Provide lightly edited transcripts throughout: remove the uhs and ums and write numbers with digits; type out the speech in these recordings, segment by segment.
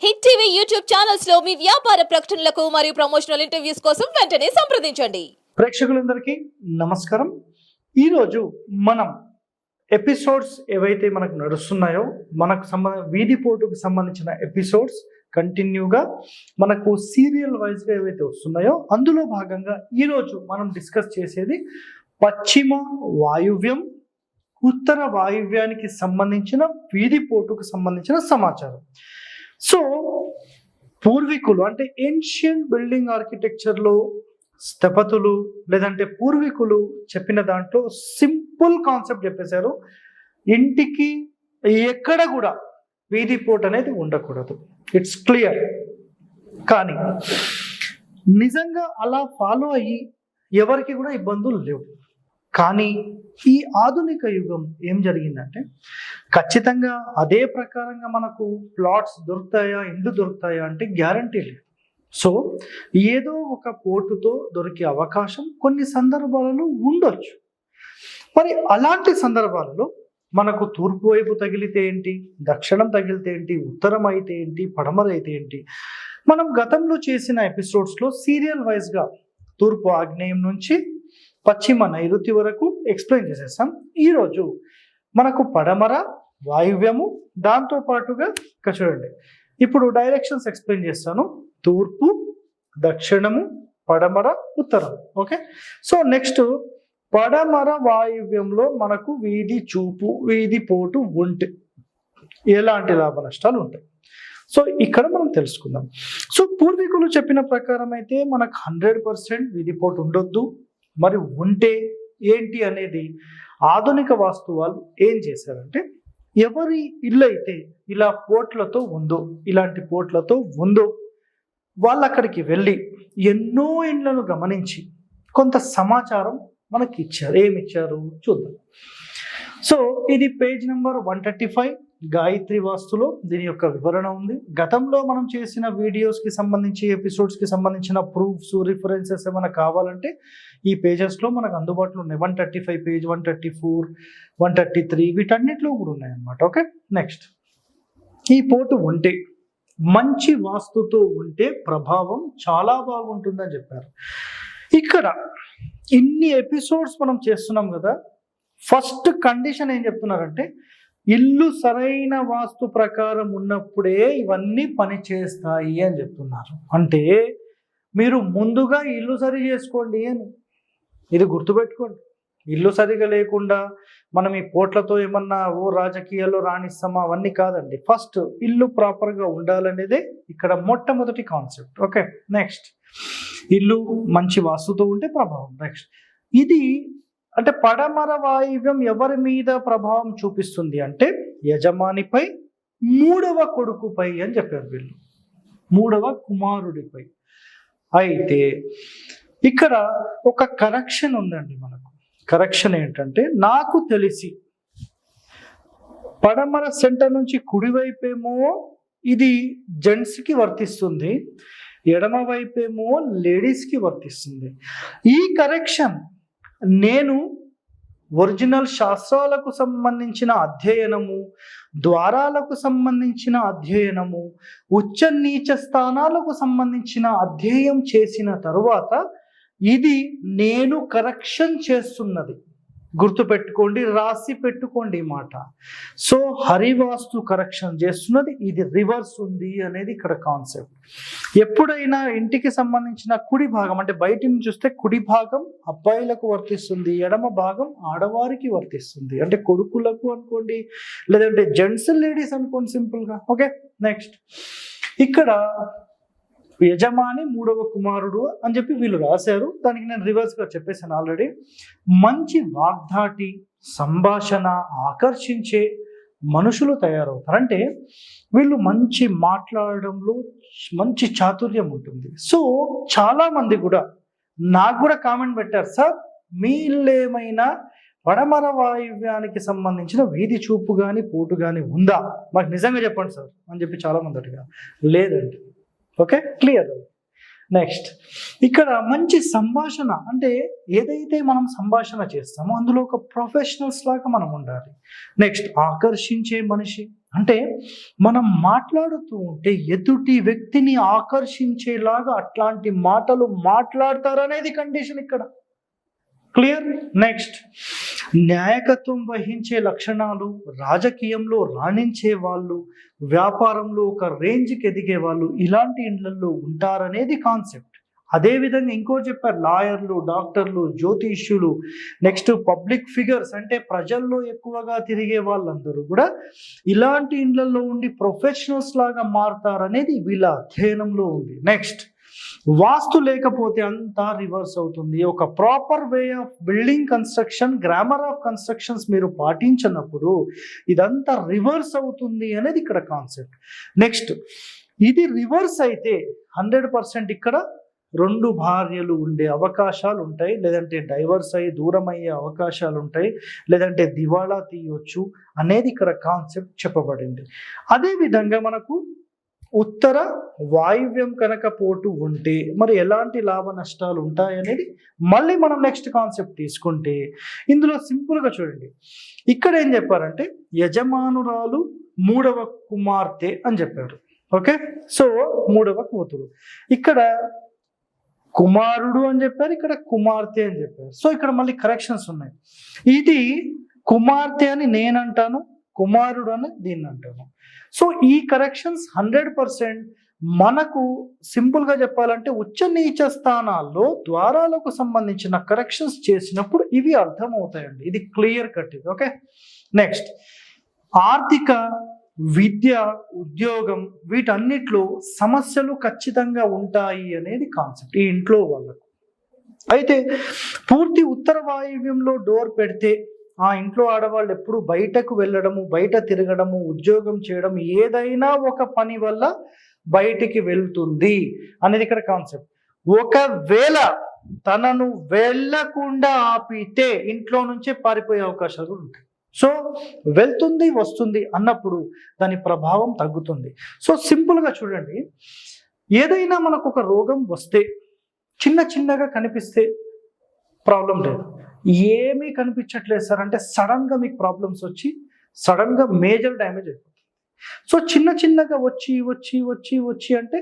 Hit TV YouTube channels లో మీ వ్యాపార ప్రకటనలకు మరియు ప్రమోషనల్ ఇంటర్వ్యూస్ కోసం వెంటనే సంప్రదించండి. ప్రేక్షకులందరికీ నమస్కారం. ఈరోజు మనం ఎపిసోడ్స్ ఏవైతే మనకు నడుస్తున్నాయో వీధి పోటుకు సంబంధించిన ఎపిసోడ్స్ కంటిన్యూగా మనకు సీరియల్ వైజ్గా ఏవైతే వస్తున్నాయో అందులో భాగంగా ఈరోజు మనం డిస్కస్ చేసేది పశ్చిమ వాయువ్యం ఉత్తర వాయువ్యానికి సంబంధించిన వీధి పోటుకు సంబంధించిన సమాచారం. సో పూర్వీకులు అంటే ఏన్షియంట్ బిల్డింగ్ ఆర్కిటెక్చర్లో స్థపతులు లేదంటే పూర్వీకులు చెప్పిన దాంట్లో సింపుల్ కాన్సెప్ట్ చెప్పేశారు. ఇంటికి ఎక్కడ కూడా వీధి పోటు అనేది ఉండకూడదు, ఇట్స్ క్లియర్. కానీ నిజంగా అలా ఫాలో అయ్యి ఎవరికి కూడా ఇబ్బందులు లేవు. కానీ ఈ ఆధునిక యుగం ఏం జరిగిందంటే ఖచ్చితంగా అదే ప్రకారంగా మనకు ప్లాట్స్ దొరుకుతాయా, ఇల్లు దొరుకుతాయా అంటే గ్యారంటీ లేదు. సో ఏదో ఒక పోటుతో దొరికే అవకాశం కొన్ని సందర్భాలలో ఉండొచ్చు. మరి అలాంటి సందర్భాలలో మనకు తూర్పు వైపు తగిలితే ఏంటి, దక్షిణం తగిలితే ఏంటి, ఉత్తరం అయితే ఏంటి, పడమర అయితే ఏంటి, మనం గతంలో చేసిన ఎపిసోడ్స్లో సీరియల్ వైజ్గా తూర్పు ఆగ్నేయం నుంచి పశ్చిమ నైరుతి వరకు ఎక్స్ప్లెయిన్ చేసేస్తాం. ఈరోజు మనకు పడమర వాయువ్యము దాంతో పాటుగా ఇక్కడ చూడండి, ఇప్పుడు డైరెక్షన్స్ ఎక్స్ప్లెయిన్ చేస్తాను. తూర్పు, దక్షిణము, పడమర, ఉత్తరం. ఓకే, సో నెక్స్ట్ పడమర వాయువ్యంలో మనకు వీధి చూపు, వీధి పోటు ఉంటే ఎలాంటి లాభ నష్టాలు ఉంటాయి, సో ఇక్కడ మనం తెలుసుకుందాం. సో పూర్వీకులు చెప్పిన ప్రకారం అయితే మనకు 100% వీధి పోటు ఉండొద్దు. మరి ఉంటే ఏంటి అనేది ఆధునిక వాస్తు వాళ్ళు ఏం చేశారంటే, ఎవరి ఇల్లు అయితే ఇలా పోట్లతో ఉందో, ఇలాంటి పోట్లతో ఉందో వాళ్ళు అక్కడికి వెళ్ళి ఎన్నో ఇండ్లను గమనించి కొంత సమాచారం మనకి ఇచ్చారు. ఏమి ఇచ్చారు చూద్దాం. సో ఇది పేజ్ నెంబర్ 135 గాయత్రి వాస్తులో దీని యొక్క వివరణ ఉంది. గతంలో మనం చేసిన వీడియోస్కి సంబంధించి ఎపిసోడ్స్కి సంబంధించిన ప్రూఫ్స్, రిఫరెన్సెస్ ఏమైనా కావాలంటే ఈ పేజెస్లో మనకు అందుబాటులో ఉన్నాయి. 135 పేజ్, 134, 133 వీటన్నిటిలో కూడా ఉన్నాయన్నమాట. ఓకే, నెక్స్ట్ ఈ పోటు ఉంటే మంచి వాస్తుతో ఉంటే ప్రభావం చాలా బాగుంటుందని చెప్పారు. ఇక్కడ ఇన్ని ఎపిసోడ్స్ మనం చేస్తున్నాం కదా, ఫస్ట్ కండిషన్ ఏం చెప్తున్నారంటే ఇల్లు సరైన వాస్తు ప్రకారం ఉన్నప్పుడే ఇవన్నీ పని చేస్తాయి అని చెప్తున్నారు. అంటే మీరు ముందుగా ఇల్లు సరి చేసుకోండి అని, ఇది గుర్తుపెట్టుకోండి. ఇల్లు సరిగా లేకుండా మనం ఈ పోట్లతో ఏమన్నా రాజకీయాల్లో రాణిస్తామా అవన్నీ కాదండి. ఫస్ట్ ఇల్లు ప్రాపర్గా ఉండాలనేదే ఇక్కడ మొట్టమొదటి కాన్సెప్ట్. ఓకే, నెక్స్ట్ ఇల్లు మంచి వాస్తుతో ఉంటే ప్రభావం. నెక్స్ట్ ఇది అంటే పడమర వాయువ్యం ఎవరి మీద ప్రభావం చూపిస్తుంది అంటే యజమానిపై, మూడవ కొడుకుపై అని చెప్పారు వీళ్ళు, మూడవ కుమారుడిపై. అయితే ఇక్కడ ఒక కరెక్షన్ ఉందండి మనకు. కరెక్షన్ ఏంటంటే, నాకు తెలిసి పడమర సెంటర్ నుంచి కుడివైపేమో ఇది జెంట్స్కి వర్తిస్తుంది, ఎడమ వైపేమో లేడీస్కి వర్తిస్తుంది. ఈ కరెక్షన్ నేను ఒరిజినల్ శాస్త్రాలకు సంబంధించిన అధ్యయనము, ద్వారాలకు సంబంధించిన అధ్యయనము, ఉచ్చ నీచ స్థానాలకు సంబంధించిన అధ్యయనం చేసిన తరువాత ఇది నేను కరెక్షన్ చేస్తున్నది. గుర్తుపెట్టుకోండి, రాసి పెట్టుకోండి ఈ మాట. సో హరివాస్తు కరెక్షన్ చేస్తున్నది, ఇది రివర్స్ ఉంది అనేది ఇక్కడ కాన్సెప్ట్. ఎప్పుడైనా ఇంటికి సంబంధించిన కుడి భాగం అంటే బయట నుంచి చూస్తే కుడి భాగం అబ్బాయిలకు వర్తిస్తుంది, ఎడమ భాగం ఆడవారికి వర్తిస్తుంది. అంటే కొడుకులకు అనుకోండి, లేదంటే జెంట్స్ లేడీస్ అనుకోండి సింపుల్గా. ఓకే, నెక్స్ట్ ఇక్కడ యజమాని మూడవ కుమారుడు అని చెప్పి వీళ్ళు రాశారు. దానికి నేను రివర్స్గా చెప్పేసాను ఆల్రెడీ. మంచి వాగ్దాటి, సంభాషణ ఆకర్షించే మనుషులు తయారవుతారు. అంటే వీళ్ళు మంచి మాట్లాడడంలో మంచి చాతుర్యం ఉంటుంది. సో చాలామంది కూడా నాకు కూడా కామెంట్ పెట్టారు, సార్ మీ ఇల్లు ఏమైనా పడమర వాయువ్యానికి సంబంధించిన వీధి చూపు కానీ పోటు కానీ ఉందా, మాకు నిజంగా చెప్పండి సార్ అని చెప్పి చాలామంది అడిగారు. లేదండి. Okay, clear. నెక్స్ట్ ఇక్కడ మంచి సంభాషణ అంటే ఏదైతే మనం సంభాషణ చేస్తామో అందులో ఒక ప్రొఫెషనల్స్ లాగా మనం ఉండాలి. నెక్స్ట్ ఆకర్షించే మనిషి అంటే మనం మాట్లాడుతూ ఉంటే ఎదుటి వ్యక్తిని ఆకర్షించేలాగా అట్లాంటి మాటలు మాట్లాడతారనేది కండిషన్ ఇక్కడ. క్లియర్. నెక్స్ట్, న్యాయకత్వం వహించే లక్షణాలు, రాజకీయంలో రాణించే వాళ్ళు, వ్యాపారంలో ఒక రేంజ్కి ఎదిగే వాళ్ళు ఇలాంటి ఇండ్లలో ఉంటారనేది కాన్సెప్ట్. అదేవిధంగా ఇంకోటి చెప్పారు, లాయర్లు, డాక్టర్లు, జ్యోతిష్యులు, నెక్స్ట్ పబ్లిక్ ఫిగర్స్ అంటే ప్రజల్లో ఎక్కువగా తిరిగే వాళ్ళందరూ కూడా ఇలాంటి ఇండ్లలో ఉండి ప్రొఫెషనల్స్ లాగా మారుతారనేది వీళ్ళ అధ్యయనంలో ఉంది. నెక్స్ట్, వాస్తు లేకపోతే అంతా రివర్స్ అవుతుంది. ఒక proper way of building construction, grammar of constructions మీరు పాటించినప్పుడు ఇదంతా రివర్స్ అవుతుంది అనేది ఇక్కడ కాన్సెప్ట్. నెక్స్ట్, ఇది రివర్స్ అయితే 100% ఇక్కడ 2 భార్యలు ఉండే అవకాశాలు ఉంటాయి, లేదంటే డైవర్స్ అయ్యి దూరం అయ్యే అవకాశాలు ఉంటాయి, లేదంటే దివాళా తీయొచ్చు అనేది ఇక్కడ కాన్సెప్ట్ చెప్పబడింది. అదేవిధంగా మనకు ఉత్తర వాయువ్యం కనుక పోటు ఉంటే మరి ఎలాంటి లాభ నష్టాలు ఉంటాయి అనేది మళ్ళీ మనం నెక్స్ట్ కాన్సెప్ట్ తీసుకుంటే ఇందులో సింపుల్గా చూడండి. ఇక్కడ ఏం చెప్పారంటే యజమానురాలు 3వ కుమార్తె అని చెప్పారు. ఓకే, సో 3వ కూతురు. ఇక్కడ కుమారుడు అని చెప్పారు, ఇక్కడ కుమార్తె అని చెప్పారు. సో ఇక్కడ మళ్ళీ కరెక్షన్స్ ఉన్నాయి. ఇది కుమార్తె అని నేను అంటాను, కుమారుడు అని దీన్ని అంటాను. సో ఈ కరెక్షన్స్ 100% మనకు సింపుల్గా చెప్పాలంటే ఉచ్చ నీచ స్థానాల్లో ద్వారాలకు సంబంధించిన కరెక్షన్స్ చేసినప్పుడు ఇవి అర్థమవుతాయండి. ఇది క్లియర్ కట్. ఓకే, నెక్స్ట్, ఆర్థిక, విద్య, ఉద్యోగం వీటన్నిటిలో సమస్యలు ఖచ్చితంగా ఉంటాయి అనేది కాన్సెప్ట్ ఈ ఇంట్లో వాళ్ళకు. అయితే పూర్తి ఉత్తర వాయువ్యంలో డోర్ పెడితే ఆ ఇంట్లో ఆడవాళ్ళు ఎప్పుడు బయటకు వెళ్ళడము, బయట తిరగడము, ఉద్యోగం చేయడం, ఏదైనా ఒక పని వల్ల బయటికి వెళ్తుంది అనేది ఇక్కడ కాన్సెప్ట్. ఒకవేళ తనను వెళ్ళకుండా ఆపితే ఇంట్లో నుంచే పారిపోయే అవకాశాలు కూడా ఉంటాయి. సో వెళ్తుంది వస్తుంది అన్నప్పుడు దాని ప్రభావం తగ్గుతుంది. సో సింపుల్గా చూడండి, ఏదైనా మనకు ఒక రోగం వస్తే చిన్నగా కనిపిస్తే ప్రాబ్లం లేదు, ఏమీ కనిపించట్లేదు సార్ అంటే సడన్గా మీకు ప్రాబ్లమ్స్ వచ్చి సడన్గా మేజర్ డ్యామేజ్ అయిపోతుంది. సో చిన్నగా వచ్చి అంటే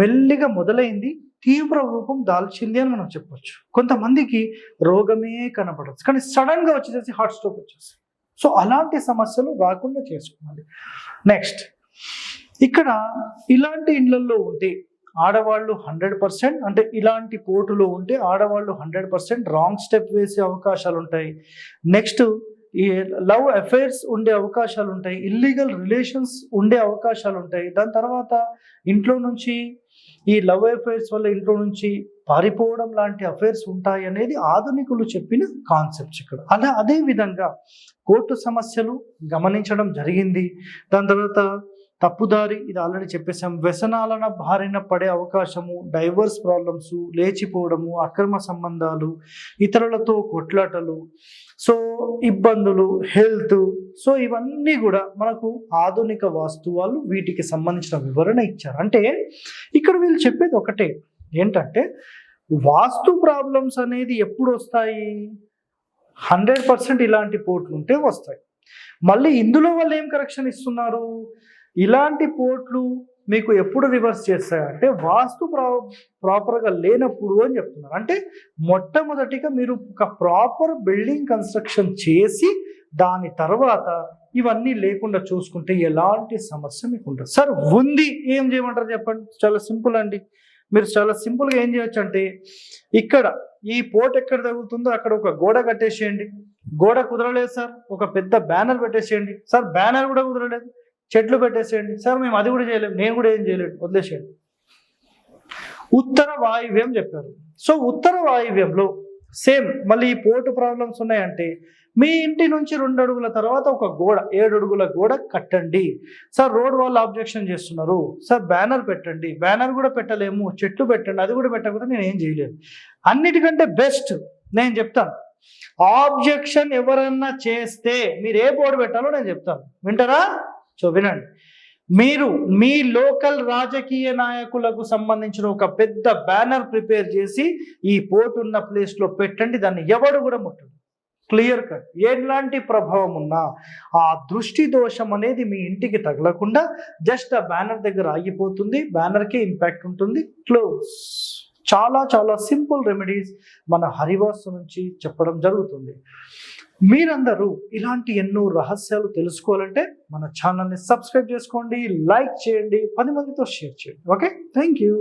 మెల్లిగా మొదలైంది, తీవ్ర రూపం దాల్చింది అని మనం చెప్పొచ్చు. కొంతమందికి రోగమే కనపడదు కానీ సడన్గా వచ్చేసి హార్ట్ స్ట్రోక్ వచ్చేసి. సో అలాంటి సమస్యలు రాకుండా చేసుకోవాలి. నెక్స్ట్, ఇక్కడ ఇలాంటి ఇళ్లలో ఉంటే ఆడవాళ్ళు 100% అంటే ఇలాంటి పోటులో ఉంటే ఆడవాళ్ళు 100% రాంగ్ స్టెప్ వేసే అవకాశాలు ఉంటాయి. నెక్స్ట్, ఈ లవ్ అఫైర్స్ ఉండే అవకాశాలు ఉంటాయి, ఇల్లీగల్ రిలేషన్స్ ఉండే అవకాశాలు ఉంటాయి. దాని తర్వాత ఇంట్లో నుంచి ఈ లవ్ అఫైర్స్ వల్ల ఇంట్లో నుంచి పారిపోవడం లాంటి అఫైర్స్ ఉంటాయి అనేది ఆధునికులు చెప్పిన కాన్సెప్ట్స్ ఇక్కడ. అదే విధంగా కోర్టు సమస్యలు గమనించడం జరిగింది. దాని తర్వాత తప్పుదారి, ఇది ఆల్రెడీ చెప్పేసాం, వ్యసనాల బారిన పడే అవకాశము, డైవర్స్ ప్రాబ్లమ్స్, లేచిపోవడము, అక్రమ సంబంధాలు, ఇతరులతో కొట్లాటలు, సో ఇబ్బందులు, హెల్త్, సో ఇవన్నీ కూడా మనకు ఆధునిక వాస్తు వాళ్ళు వీటికి సంబంధించిన వివరణ ఇచ్చారు. అంటే ఇక్కడ వీళ్ళు చెప్పేది ఒకటే, ఏంటంటే వాస్తు ప్రాబ్లమ్స్ అనేది ఎప్పుడు వస్తాయి, 100% ఇలాంటి పోట్లు ఉంటే వస్తాయి. మళ్ళీ ఇందులో వాళ్ళు ఏం కరెక్షన్ ఇస్తున్నారు, ఇలాంటి పోట్లు మీకు ఎప్పుడు రివర్స్ చేస్తాయంటే వాస్తు ప్రాపర్గా లేనప్పుడు అని చెప్తున్నారు. అంటే మొట్టమొదటిగా మీరు ఒక ప్రాపర్ బిల్డింగ్ కన్స్ట్రక్షన్ చేసి దాని తర్వాత ఇవన్నీ లేకుండా చూసుకుంటే ఎలాంటి సమస్య మీకు ఉంటుంది. సార్ ఉంది, ఏం చేయమంటారు చెప్పండి. చాలా సింపుల్ అండి. మీరు చాలా సింపుల్గా ఏం చేయొచ్చు అంటే ఇక్కడ ఈ పోట్ ఎక్కడ తగులుతుందో అక్కడ ఒక గోడ కట్టేసేయండి. గోడ కుదరలేదు సార్, ఒక పెద్ద బ్యానర్ పెట్టేసేయండి. సార్ బ్యానర్ కూడా కుదరలేదు, చెట్లు పెట్టేసేయండి. సార్ మేము అది కూడా చేయలేము, నేను కూడా ఏం చేయలేదు, వదిలేసేయండి. ఉత్తర వాయువ్యం చెప్పారు. సో ఉత్తర వాయువ్యంలో సేమ్ మళ్ళీ ఈ పోటు ప్రాబ్లమ్స్ ఉన్నాయంటే మీ ఇంటి నుంచి 2 అడుగుల తర్వాత ఒక గోడ, 7 అడుగుల గోడ కట్టండి. సార్ రోడ్ వాళ్ళు ఆబ్జెక్షన్ చేస్తున్నారు, సార్ బ్యానర్ పెట్టండి. బ్యానర్ కూడా పెట్టలేము, చెట్లు పెట్టండి. అది కూడా పెట్టకపోతే నేను ఏం చేయలేను. అన్నిటికంటే బెస్ట్ నేను చెప్తాను, ఆబ్జెక్షన్ ఎవరన్నా చేస్తే మీరు ఏ బోర్డు పెట్టాలో నేను చెప్తాను, వింటారా? సో వినండి, మీరు మీ లోకల్ రాజకీయ నాయకులకు సంబంధించిన ఒక పెద్ద బ్యానర్ ప్రిపేర్ చేసి ఈ పోర్ట్ ఉన్న ప్లేస్లో పెట్టండి, దాన్ని ఎవడు కూడా ముట్టడు. Clear cut. ఎలాంటి ప్రభావం ఉన్నా ఆ దృష్టి దోషం అనేది మీ ఇంటికి తగలకుండా జస్ట్ ఆ బ్యానర్ దగ్గర ఆగిపోతుంది, బ్యానర్కే ఇంపాక్ట్ ఉంటుంది, క్లోజ్. చాలా చాలా సింపుల్ రెమెడీస్ మన హరివాస్తు నుంచి చెప్పడం జరుగుతుంది. మీరందరూ ఇలాంటి ఎన్నో రహస్యాలు తెలుసుకోవాలంటే మన ఛానల్ని సబ్స్క్రైబ్ చేసుకోండి, లైక్ చేయండి, 10 మందితో షేర్ చేయండి. Okay, thank you.